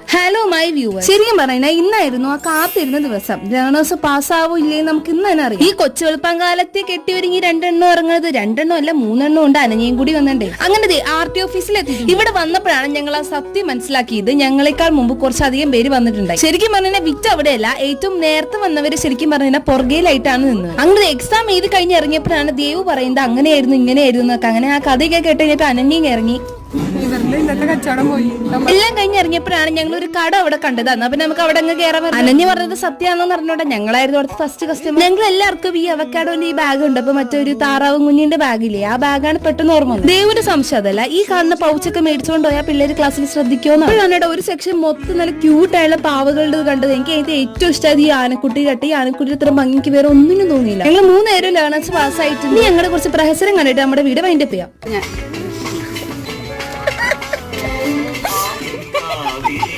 Hello my viewer, ശരിക്കും പറഞ്ഞാൽ ഇന്നായിരുന്നു ആ കാത്തിരുന്ന ദിവസം. ലേണേഴ്സ് പാസ്സാവോ ഇല്ലേ നമുക്ക് ഇന്ന് തന്നെ അറിയാം. ഈ കൊച്ചു വെളുപ്പംകാലത്തെ കെട്ടി ഒരുങ്ങി രണ്ടെണ്ണം ഇറങ്ങുന്നത്, രണ്ടെണ്ണം അല്ല മൂന്നെണ്ണം ഉണ്ട്, അനഞ്ഞയും കൂടി വന്നിട്ടേ. അങ്ങനെ RT ഓഫീസിലെത്തി. ഇവിടെ വന്നപ്പോഴാണ് ഞങ്ങൾ ആ സത്യം മനസ്സിലാക്കിയത്. ഞങ്ങളെക്കാൾ മുമ്പ് കുറച്ചധികം പേര് വന്നിട്ടുണ്ടായി. ശരിക്കും പറഞ്ഞാൽ വിറ്റ് അവിടെയല്ല, ഏറ്റവും നേരത്തെ വന്നവര് ശരിക്കും പറഞ്ഞാൽ പുറകയിലായിട്ടാണ് നിന്നത്. അങ്ങനെ എക്സാം എഴുതി കഴിഞ്ഞ് ഇറങ്ങിയപ്പോഴാണ് ദേവ് പറയുന്നത് അങ്ങനെയായിരുന്നു ഇങ്ങനെയായിരുന്നു എന്നൊക്കെ. അങ്ങനെ ആ കഥയൊക്കെ കേട്ട് കഴിഞ്ഞിട്ട് അനന്യം ഇറങ്ങി. എല്ലാം കഴിഞ്ഞ് ഇറങ്ങിയപ്പോഴാണ് ഞങ്ങൾ ഒരു കട അവിടെ കണ്ടത്. അപ്പൊ നമുക്ക് അവിടെ അങ്ങ് കയറാൻ. അനന്യ പറഞ്ഞത് സത്യമാണെന്ന് പറഞ്ഞോട്ടെ ഞങ്ങളായിരുന്നു അവിടുത്തെ ഫസ്റ്റ് കസ്റ്റമർ. ഞങ്ങൾ എല്ലാവർക്കും ഈ അവക്കാഡോന്റെ ഈ ബാഗ് ഉണ്ട്. അപ്പൊ മറ്റൊരു താറാവ് കുഞ്ഞിന്റെ ബാഗില്ലേ, ആ ബാഗാണ് പെട്ടെന്ന് ഓർമ്മ വന്നത്. ദേവിന്റെ സംശയം അതല്ല, ഈ കാണുന്ന പൗച്ചൊക്കെ മേടിച്ചുകൊണ്ട് പോയാൽ പിള്ളേര് ക്ലാസ്സിൽ ശ്രദ്ധിക്കുമെന്നാണ്. ഒരു സെക്ഷൻ മൊത്തം നല്ല ക്യൂട്ടായുള്ള പാവകളുടെ കണ്ടത്. എനിക്ക് അതിന്റെ ഏറ്റവും ഇഷ്ടമായത് ഈ ആനക്കുട്ടി കട്ടി. ഈ ആനക്കുട്ടി ഇത്ര ഭംഗിക്ക് വേറെ ഒന്നിനും തോന്നിയില്ല. ഞങ്ങൾ 3 നേരം ലേണേഴ്സ് പാസ്സായിട്ട് ഞങ്ങളെ കുറച്ച് പ്രഹസനം കണ്ടിട്ട് നമ്മുടെ വീട് വൈൻഡപ്പ് ചെയ്യാം.